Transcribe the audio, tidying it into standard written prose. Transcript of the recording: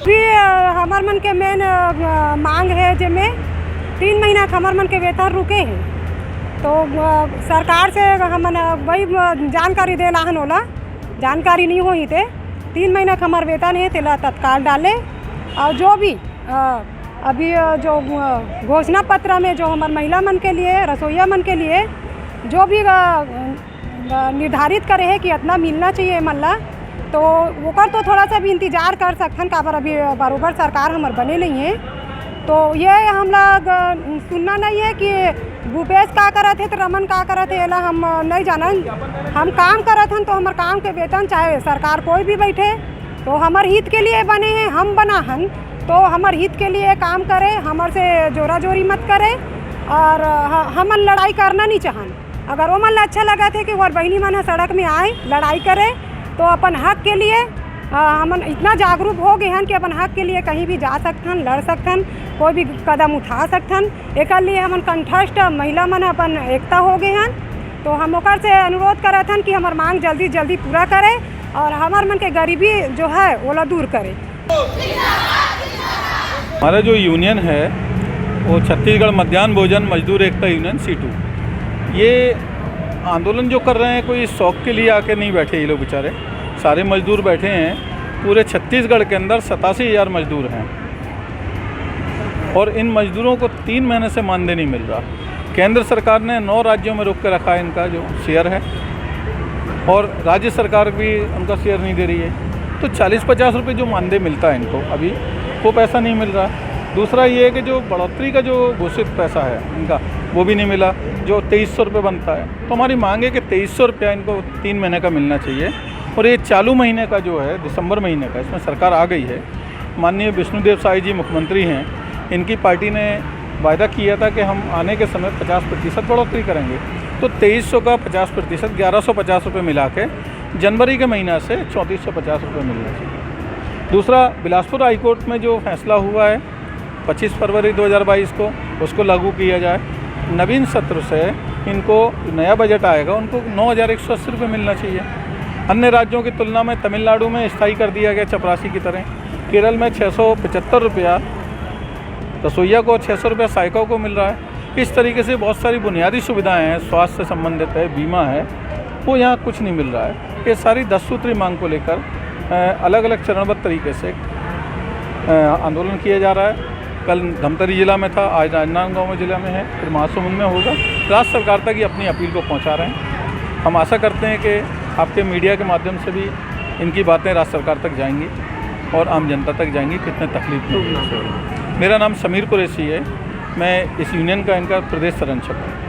भी हमार मन के मेन मांग है जिसमें 3 महीना हमार मन के वेतन रुके हैं, तो सरकार से हमन वही जानकारी दे लाहन होला, जानकारी नहीं हुई थे 3 महीना हमार वेतन है तेला तत्काल डाले। और जो भी अभी जो घोषणा पत्र में जो हमार महिला मन के लिए, रसोईया मन के लिए जो भी निर्धारित करे है कि इतना मिलना चाहिए मल्ला, तो ओकर तो थोड़ा सा भी इंतज़ार कर सकथन, काबर अभी बरोबर सरकार हमार बने नहीं है। तो ये हम लोग सुनना नहीं है कि भूपेश का करत है तो रमन का करत है, एला हम नहीं जानन। हम काम करत हन तो हमार काम के वेतन चाहे सरकार कोई भी बैठे तो हमार हित के लिए बने हैं, हम बना हन तो हमार हित के लिए काम करे, हमार से जोरा जोरी मत करे और हमन लड़ाई करना नहीं चाहन। अगर वो मन अच्छा लगा थे कि और बहनी मन सड़क में आए लड़ाई करे तो अपन हक के लिए हमन इतना जागरूक हो गए हैं कि अपन हक के लिए कहीं भी जा सकथन, लड़ सकथन, कोई भी कदम उठा सकथन। एक लिए हमन कंठस्थ महिला मन अपन एकता हो गए हैं, तो हम ओकर से अनुरोध करत हन कि हमार मांग जल्दी जल्दी पूरा करे और हमार मन के गरीबी जो है ओला दूर करे। हमारा जो यूनियन है वो छत्तीसगढ़ मध्याह्न भोजन मजदूर एकता यूनियन C2, ये आंदोलन जो कर रहे हैं कोई शौक के लिए आके नहीं बैठे ये लोग, बेचारे सारे मजदूर बैठे हैं। पूरे छत्तीसगढ़ के अंदर 87,000 मजदूर हैं और इन मजदूरों को 3 महीने से मानदेय नहीं मिल रहा। केंद्र सरकार ने 9 राज्यों में रोक के रखा है इनका जो शेयर है, और राज्य सरकार भी उनका शेयर नहीं दे रही है। तो 40-50 रुपये जो मानदेय मिलता है इनको अभी वो पैसा नहीं मिल रहा। दूसरा ये है कि जो बढ़ोतरी का जो घोषित पैसा है इनका वो भी नहीं मिला, जो 2300 रुपये बनता है। तो हमारी मांग है कि 2300 रुपया इनको 3 महीने का मिलना चाहिए। और ये चालू महीने का जो है दिसंबर महीने का, इसमें सरकार आ गई है, माननीय विष्णुदेव साय जी मुख्यमंत्री हैं, इनकी पार्टी ने वायदा किया था कि हम आने के समय 50% बढ़ोतरी करेंगे। तो 2300 का 50% 1150 रुपये मिला के जनवरी के महीना से 3450 रुपये मिलना चाहिए। दूसरा, बिलासपुर हाईकोर्ट में जो फैसला हुआ है 25 फरवरी 2022 को, उसको लागू किया जाए। नवीन सत्र से इनको नया बजट आएगा उनको 9180 रुपये मिलना चाहिए। अन्य राज्यों की तुलना में तमिलनाडु में स्थायी कर दिया गया चपरासी की तरह। केरल में 675 रुपया रसोईया को, 600 रुपया सहायकों को मिल रहा है। इस तरीके से बहुत सारी बुनियादी सुविधाएं हैं, स्वास्थ्य से संबंधित है, बीमा है, वो यहाँ कुछ नहीं मिल रहा है। ये सारी 10 सूत्री मांग को लेकर अलग अलग चरणबद्ध तरीके से आंदोलन किया जा रहा है। कल धमतरी जिला में था, आज राजनांदगांव जिला में है, फिर महासमुंद में होगा। राज्य सरकार तक ये अपनी अपील को पहुंचा रहे हैं। हम आशा करते हैं कि आपके मीडिया के माध्यम से भी इनकी बातें राज्य सरकार तक जाएंगी और आम जनता तक जाएंगी, कितने तकलीफ में। मेरा नाम समीर कुरैशी है, मैं इस यूनियन का इनका प्रदेश संरक्षक हूँ।